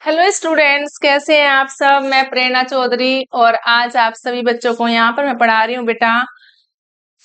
Hello students, कैसे हैं आप सब। मैं प्रेरणा चौधरी और आज आप सभी बच्चों को यहाँ पर मैं पढ़ा रही हूँ बेटा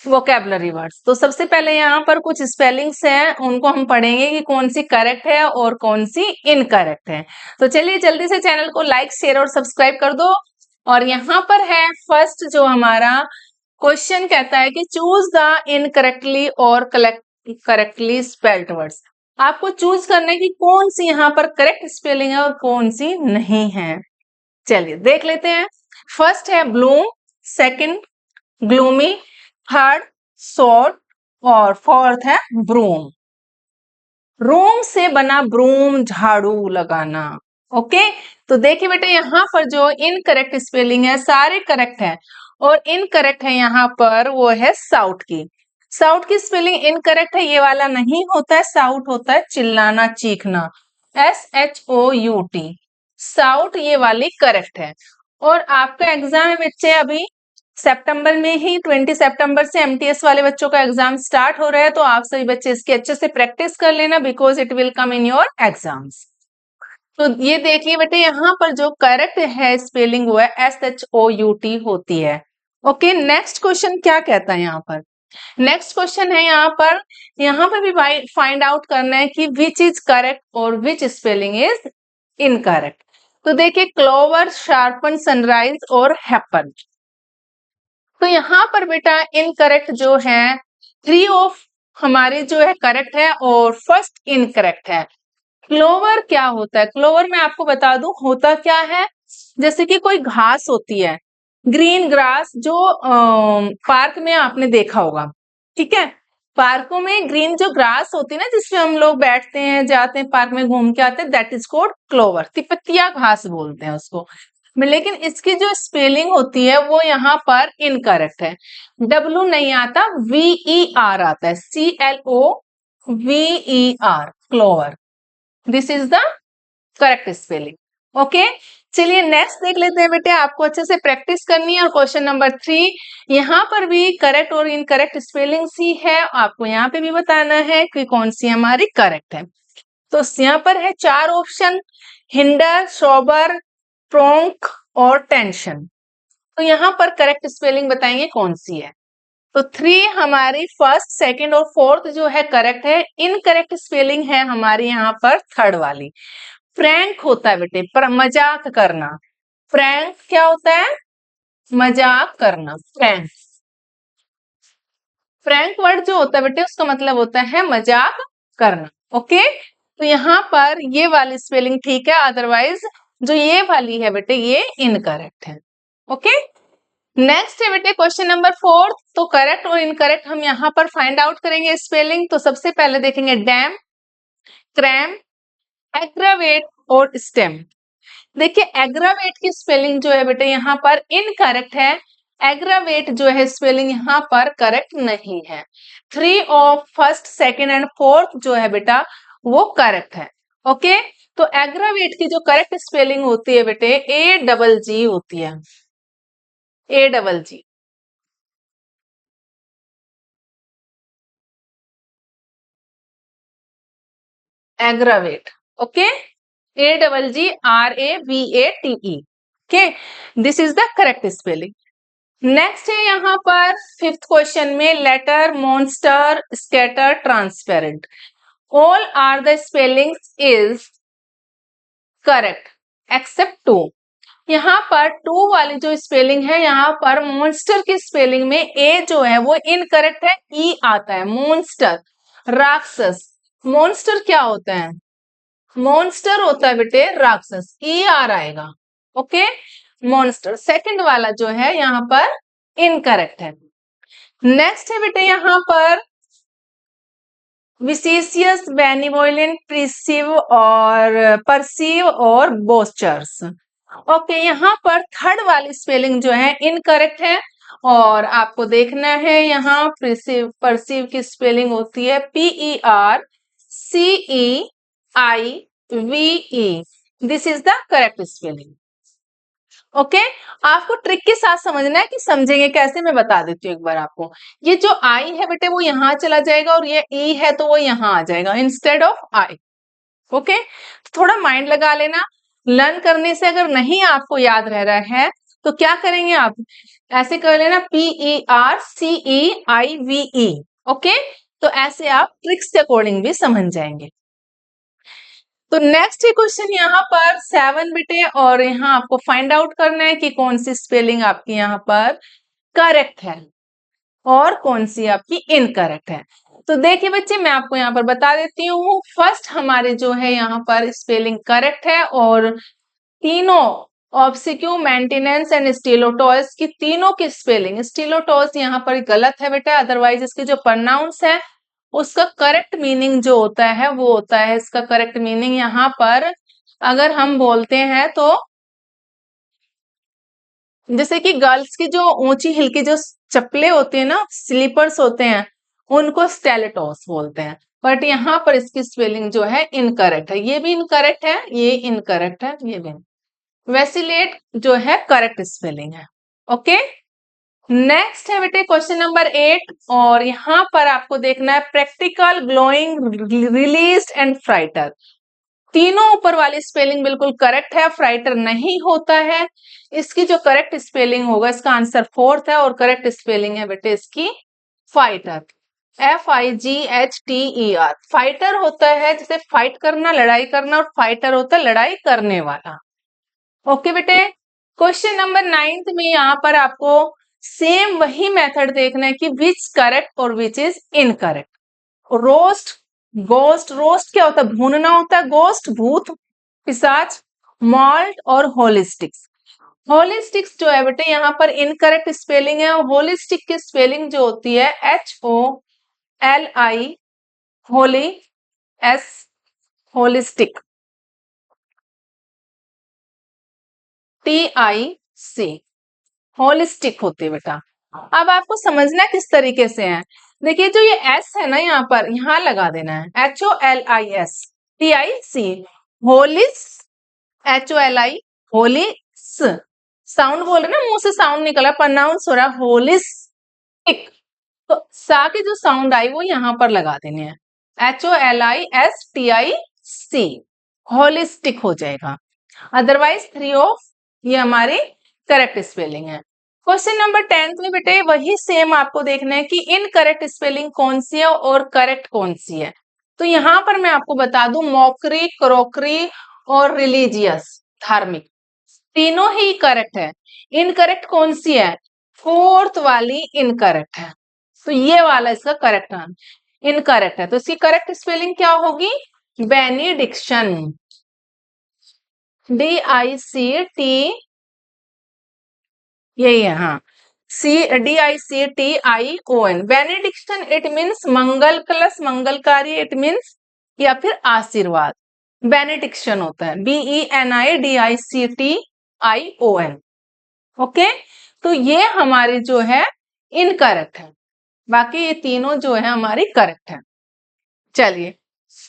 वोकेबलरी वर्ड्स। तो सबसे पहले यहाँ पर कुछ स्पेलिंग्स हैं, उनको हम पढ़ेंगे कि कौन सी करेक्ट है और कौन सी इनकरेक्ट है। तो चलिए जल्दी से चैनल को लाइक शेयर और सब्सक्राइब कर दो। और यहाँ पर है फर्स्ट जो हमारा क्वेश्चन कहता है कि चूज द इनकरेक्टली और करेक्टली स्पेल्ड वर्ड्स। आपको चूज करना है कि कौन सी यहाँ पर करेक्ट स्पेलिंग है और कौन सी नहीं है। चलिए देख लेते हैं। फर्स्ट है Bloom, second gloomy, third short और फोर्थ है ब्रूम। रूम से बना ब्रूम, झाड़ू लगाना। ओके, तो देखिए बेटे यहाँ पर जो इनकरेक्ट स्पेलिंग है सारे करेक्ट है और इनकरेक्ट है यहाँ पर वो है साउट की। साउट की स्पेलिंग इनकरेक्ट है, ये वाला नहीं होता है, साउट होता है चिल्लाना चीखना, SHOUT। साउट ये वाली करेक्ट है। और आपका एग्जाम है बच्चे अभी सितंबर में ही 20 सितंबर से MTS वाले बच्चों का एग्जाम स्टार्ट हो रहा है, तो आप सभी बच्चे इसकी अच्छे से प्रैक्टिस कर लेना because it will come in your exams. तो ये देखिए बेटे यहाँ पर जो करेक्ट है स्पेलिंग वो है SHOUT होती है। ओके, नेक्स्ट क्वेश्चन क्या कहता है यहाँ पर। नेक्स्ट क्वेश्चन है यहाँ पर भी फाइंड आउट करना है कि विच इज करेक्ट और विच स्पेलिंग इज इनकरेक्ट। तो देखिए क्लोवर, शार्पन, सनराइज और हैपन। तो यहाँ पर बेटा इनकरेक्ट जो है 3 ऑफ हमारी जो है करेक्ट है और फर्स्ट इनकरेक्ट है। क्लोवर क्या होता है? क्लोवर मैं आपको बता दूं होता क्या है, जैसे कि कोई घास होती है, ग्रीन ग्रास, जो पार्क में आपने देखा होगा। ठीक है, पार्कों में ग्रीन जो ग्रास होती है ना, जिसपे हम लोग बैठते हैं, जाते हैं, पार्क में घूम के आते हैं, दैट इज कॉल्ड क्लोवर। तिपतिया घास बोलते हैं उसको। लेकिन इसकी जो स्पेलिंग होती है वो यहाँ पर इनकरेक्ट है। W नहीं आता, VER आता है, CLOVER, clover. This is the correct spelling. Okay, चलिए नेक्स्ट देख लेते हैं बेटे। आपको अच्छे से प्रैक्टिस करनी है। और क्वेश्चन नंबर 3, यहाँ पर भी करेक्ट और इनकरेक्ट स्पेलिंग सी है, आपको यहाँ पे भी बताना है कि कौन सी हमारी करेक्ट है। तो यहाँ पर है 4 ऑप्शन, हिंडर, सोबर, ट्रोंक और टेंशन। तो यहाँ पर करेक्ट स्पेलिंग बताएंगे कौन सी है। तो 3 हमारी फर्स्ट, सेकंड और फोर्थ जो है करेक्ट है। इनकरेक्ट स्पेलिंग है हमारी यहाँ पर थर्ड वाली। फ्रैंक होता है बेटे पर मजाक करना। फ्रैंक क्या होता है? मजाक करना, फ्रैंक। फ्रैंक वर्ड जो होता है बेटे उसका मतलब होता है मजाक करना। ओके, तो यहाँ पर ये वाली स्पेलिंग ठीक है, अदरवाइज जो ये वाली है बेटे ये इनकरेक्ट है। ओके, नेक्स्ट है बेटे क्वेश्चन नंबर 4। तो करेक्ट और इनकरेक्ट हम यहाँ पर फाइंड आउट करेंगे स्पेलिंग। तो सबसे पहले देखेंगे डैम, क्रैम, एग्रावेट और स्टेम। देखिए एग्रावेट की स्पेलिंग जो है बेटे यहाँ पर इनकरेक्ट है। एग्रावेट जो है स्पेलिंग यहाँ पर करेक्ट नहीं है। 3 of first, second and fourth जो है बेटा वो करेक्ट है। ओके, तो एग्रावेट की जो करेक्ट स्पेलिंग होती है बेटे AGG होती है, AGG। Aggravate, okay, AGGRAVATE। Okay, this is the correct spelling. Next है यहाँ पर फिफ्थ क्वेश्चन में letter, monster, scatter, transparent. All are the spellings is correct except 2। यहाँ पर 2 वाली जो स्पेलिंग है, यहाँ पर मॉन्स्टर की स्पेलिंग में ए जो है वो इनकरेक्ट है, ई आता है। मॉन्स्टर, राक्षस। मॉन्स्टर क्या होता है? मॉन्स्टर होता है बेटे राक्षस, ई आर आएगा। ओके, मॉन्स्टर सेकंड वाला जो है यहाँ पर इनकरेक्ट है। नेक्स्ट है बेटे यहाँ पर विसेशियस, बेनिवोलेंट, परसीव और बोस्चर्स। ओके, यहाँ पर थर्ड वाली स्पेलिंग जो है इनकरेक्ट है और आपको देखना है यहाँ परसीव की स्पेलिंग होती है PERCEIVE। This is the correct spelling. Okay, आपको ट्रिक के साथ समझना है कि समझेंगे कैसे, मैं बता देती हूँ एक बार आपको। ये जो आई है बेटे वो यहाँ चला जाएगा और ये ई है तो वो यहाँ आ जाएगा इंस्टेड ऑफ आई। ओके, थोड़ा माइंड लगा लेना। लर्न करने से अगर नहीं आपको याद रह रहा है तो क्या करेंगे आप, ऐसे कर लेना PERCEIVE। ओके, तो ऐसे आप ट्रिक्स के अकॉर्डिंग भी समझ जाएंगे। तो नेक्स्ट क्वेश्चन यहाँ पर 7 बेटे, और यहाँ आपको फाइंड आउट करना है कि कौन सी स्पेलिंग आपकी यहाँ पर करेक्ट है और कौन सी आपकी इनकरेक्ट है। तो देखिए बच्चे, मैं आपको यहाँ पर बता देती हूँ। फर्स्ट हमारे जो है यहाँ पर स्पेलिंग करेक्ट है, और तीनों ऑब्सिक्यू, मेंटेनेंस एंड स्टीलोटॉस की तीनों की स्पेलिंग, स्टीलोटॉस यहाँ पर गलत है बेटा, अदरवाइज इसके जो प्रोनाउंस है उसका करेक्ट मीनिंग जो होता है वो होता है, इसका करेक्ट मीनिंग यहाँ पर अगर हम बोलते हैं तो जैसे कि गर्ल्स की जो ऊंची हिल की जो चप्पलें होती है ना, स्लीपर्स होते हैं, उनको स्टेलेटॉस बोलते हैं। बट यहाँ पर इसकी स्पेलिंग जो है इनकरेक्ट है, ये भी इनकरेक्ट है, ये इनकरेक्ट है, ये भी। वेसिलेट जो है करेक्ट स्पेलिंग है। ओके, नेक्स्ट है बेटे क्वेश्चन नंबर 8, और यहाँ पर आपको देखना है प्रैक्टिकल, ग्लोइंग, रिलीज्ड एंड फ्राइटर। तीनों ऊपर वाली स्पेलिंग बिल्कुल करेक्ट है, फ्राइटर नहीं होता है। इसकी जो करेक्ट स्पेलिंग होगा, इसका आंसर 4th है, और करेक्ट स्पेलिंग है बेटे इसकी फाइटर, FIGHTER। फाइटर होता है जैसे फाइट करना, लड़ाई करना, और फाइटर होता है लड़ाई करने वाला। ओके बेटे, क्वेश्चन नंबर 9 में यहाँ पर आपको सेम वही मेथड देखना है कि विच करेक्ट और which is incorrect. Roast, ghost, roast क्या होता है, भूनना होता है, गोस्ट भूत पिशाच, मॉल्ट और होलिस्टिक्स। होलिस्टिक्स जो है बेटे यहाँ पर इनकरेक्ट स्पेलिंग है। होलिस्टिक की स्पेलिंग जो होती है HOLI, Holi, S, holistic, TIC, holistic होती है बेटा। अब आपको समझना किस तरीके से है, देखिए जो ये S है ना, यहाँ पर यहाँ लगा देना है HOLIS, TIC, Hollis, HOLI, Hollis, sound बोल रहे ना, मुंह से साउंड निकला, प्रोनाउंस हो रहा है होलिस्टिक, तो सा की जो साउंड आई वो यहाँ पर लगा देनी है, HOLISTIC, होलिस्टिक हो जाएगा। अदरवाइज 3 ऑफ ये हमारी करेक्ट स्पेलिंग है। क्वेश्चन नंबर 10 में बेटे वही सेम आपको देखना है कि इनकरेक्ट स्पेलिंग कौन सी है और करेक्ट कौन सी है। तो यहाँ पर मैं आपको बता दूं, मॉकरी, क्रोकरी और रिलीजियस, धार्मिक, तीनों ही करेक्ट है। इनकरेक्ट कौन सी है, 4th वाली इनकरेक्ट है, तो ये वाला इसका करेक्ट इनकरेक्ट है। तो इसकी करेक्ट स्पेलिंग क्या होगी, बेनिडिक्शन, DICT, यही है हाँ, DICTION, बेनिडिक्शन इट मीन्स मंगल प्लस मंगलकारी, इट मीन्स या फिर आशीर्वाद, बेनिडिक्शन होता है, BENIDICTION। ओके, तो ये हमारी जो है इनकरेक्ट है, बाकी ये तीनों जो है हमारी करेक्ट है। चलिए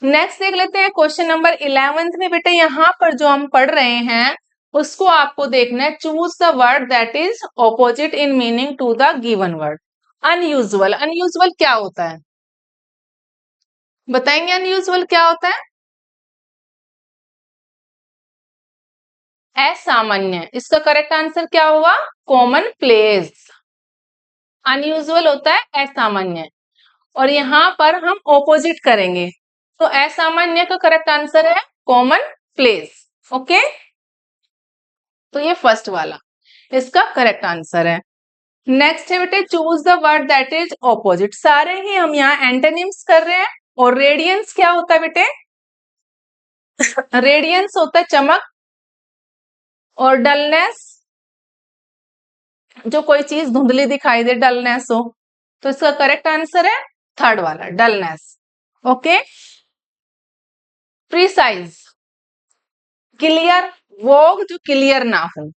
नेक्स्ट देख लेते हैं क्वेश्चन नंबर 11 में बेटे यहाँ पर जो हम पढ़ रहे हैं उसको आपको देखना है, choose the word that is opposite in meaning to the given word. Unusual, unusual क्या होता है बताएंगे, अनयूजुअल क्या होता है, असामान्य, इसका करेक्ट आंसर क्या हुआ, कॉमन प्लेस। अनयूजुअल होता है असामान्य, और यहाँ पर हम ऑपोजिट करेंगे, तो असामान्य का करेक्ट आंसर है कॉमन प्लेस। ओके, तो ये फर्स्ट वाला इसका करेक्ट आंसर है। नेक्स्ट है बेटे, choose the word that is opposite, सारे ही हम यहाँ एंटोनिम्स कर रहे हैं। और रेडियंस क्या होता है बेटे, रेडियंस होता है चमक, और डलनेस, जो कोई चीज धुंधली दिखाई दे, डलनेस हो, तो इसका करेक्ट आंसर है थर्ड वाला, डलनेस। ओके, प्रिसाइज, क्लियर, वोग जो क्लियर ना हो,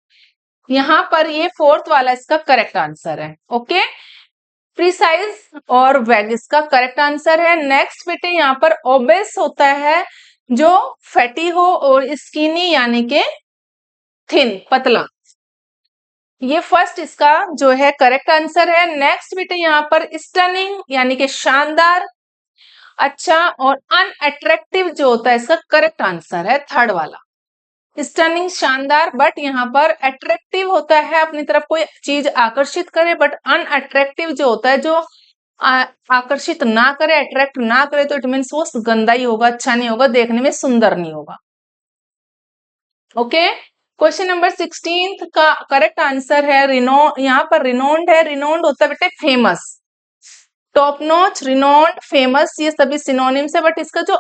यहाँ पर ये 4th वाला इसका करेक्ट आंसर है। ओके, प्रिसाइज और वैग इसका करेक्ट आंसर है। नेक्स्ट बेटे यहाँ पर ओबेस होता है जो फैटी हो, और स्किनी यानी के थिन, पतला, ये फर्स्ट इसका जो है करेक्ट आंसर है। नेक्स्ट बेटे यहाँ पर स्टनिंग यानी कि शानदार, अच्छा, और अनअट्रैक्टिव जो होता है इसका करेक्ट आंसर है थर्ड वाला, स्टनिंग शानदार, बट यहाँ पर अट्रैक्टिव होता है, अपनी तरफ कोई चीज आकर्षित करे, बट अनअट्रैक्टिव जो होता है, जो आकर्षित ना करे, अट्रैक्ट ना करे, तो इट मीन्स वो गंदा ही होगा, अच्छा नहीं होगा, देखने में सुंदर नहीं होगा। ओके, क्वेश्चन नंबर 16 का करेक्ट आंसर है यहाँ पर रिनोन्ड है, रिनोन्ड होता है बेटे famous, top notch, renowned, famous, ये सभी सिनोनिम्स है, बट इसका जो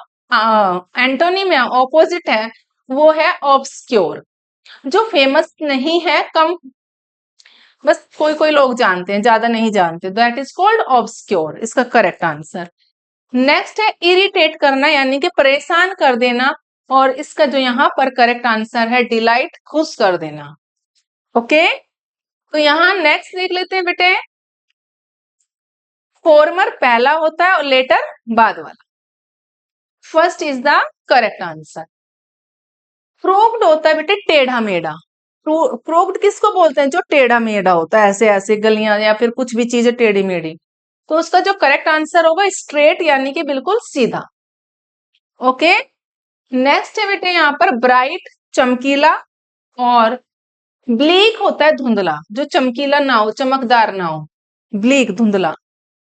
एंटोनिम है, ऑपोजिट है, वो है ऑब्सक्योर। जो फेमस नहीं है, कम, बस कोई कोई लोग जानते हैं, ज्यादा नहीं जानते, दैट इज कॉल्ड ऑब्सक्योर, इसका करेक्ट आंसर। नेक्स्ट है इरिटेट करना, यानी कि परेशान कर देना, और इसका जो यहाँ पर करेक्ट आंसर है डिलाइट, खुश कर देना। ओके, तो यहाँ नेक्स्ट देख लेते हैं बेटे, फॉर्मर पहला होता है और लेटर बाद वाला, first is the correct answer. Crooked होता है बेटे टेढ़ा मेढ़ा, क्रोक्ड किसको बोलते हैं, जो टेढ़ा मेढ़ा होता है, ऐसे ऐसे गलियां या फिर कुछ भी चीजें टेढ़ी मेढ़ी, तो उसका जो करेक्ट आंसर होगा स्ट्रेट, यानी कि बिल्कुल सीधा। ओके, नेक्स्ट है बेटे यहाँ पर ब्राइट चमकीला, और ब्लीक होता है धुंधला, जो चमकीला ना हो, चमकदार ना हो, ब्लीक धुंधला।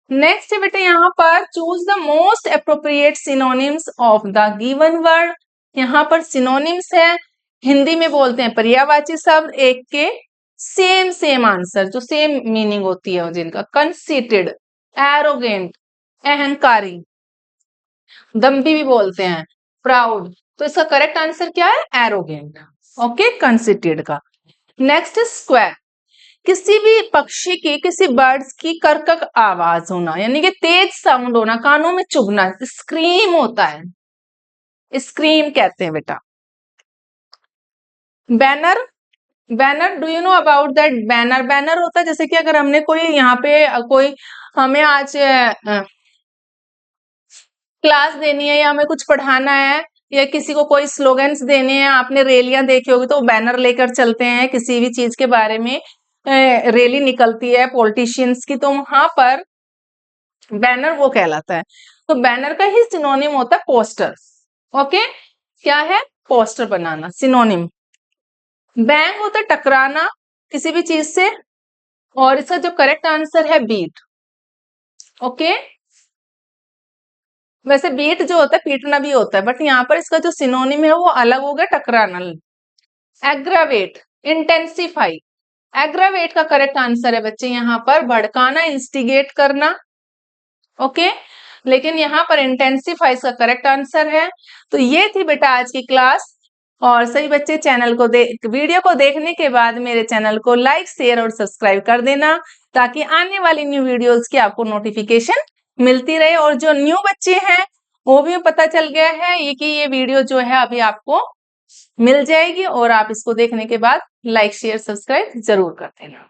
नेक्स्ट है बेटे यहाँ पर choose the most appropriate synonyms of the given word, यहाँ पर सिनोनिम्स है, हिंदी में बोलते हैं पर्यायवाची शब्द, एक के सेम सेम आंसर, जो सेम मीनिंग होती है जिनका, कंसीटेड, एरोगेंट, अहंकारी, दम्भी भी बोलते हैं, प्राउड, तो इसका करेक्ट आंसर क्या है, एरोगेंट। ओके, कंसीटेड का। नेक्स्ट स्क्वायर, किसी भी पक्षी की, किसी बर्ड्स की कर्कक आवाज होना, यानी कि तेज साउंड होना, कानों में चुभना, स्क्रीम होता है, स्क्रीम कहते हैं बेटा। Banner, banner, do you know about that banner, banner होता है जैसे कि अगर हमने कोई यहाँ पे कोई हमें आज क्लास देनी है, या हमें कुछ पढ़ाना है, या किसी को कोई स्लोगन्स देने हैं, आपने रैलियां देखी होगी, तो बैनर लेकर चलते हैं, किसी भी चीज के बारे में रैली निकलती है पॉलिटिशियंस की, तो वहां पर बैनर वो कहलाता है। तो बैनर का ही सिनोनिम होता है पोस्टर। ओके, क्या है, पोस्टर बनाना, सिनोनिम। बैंग होता है टकराना किसी भी चीज से, और इसका जो करेक्ट आंसर है बीट। ओके, वैसे बीट जो होता है पीटना भी होता है, बट यहाँ पर इसका जो सिनोनिम है वो अलग हो गया, टकराना। एग्रावेट, इंटेंसिफाई, एग्रावेट का करेक्ट आंसर है बच्चे यहाँ पर भड़काना, इंस्टिगेट करना। ओके, लेकिन यहाँ पर इंटेंसिफाई का करेक्ट आंसर है। तो ये थी बेटा आज की क्लास, और सभी बच्चे चैनल को वीडियो को देखने के बाद मेरे चैनल को लाइक, शेयर और सब्सक्राइब कर देना, ताकि आने वाली न्यू वीडियोस की आपको नोटिफिकेशन मिलती रहे। और जो न्यू बच्चे हैं वो भी पता चल गया है ये कि ये वीडियो जो है अभी आपको मिल जाएगी, और आप इसको देखने के बाद लाइक, शेयर, सब्सक्राइब जरूर कर देना।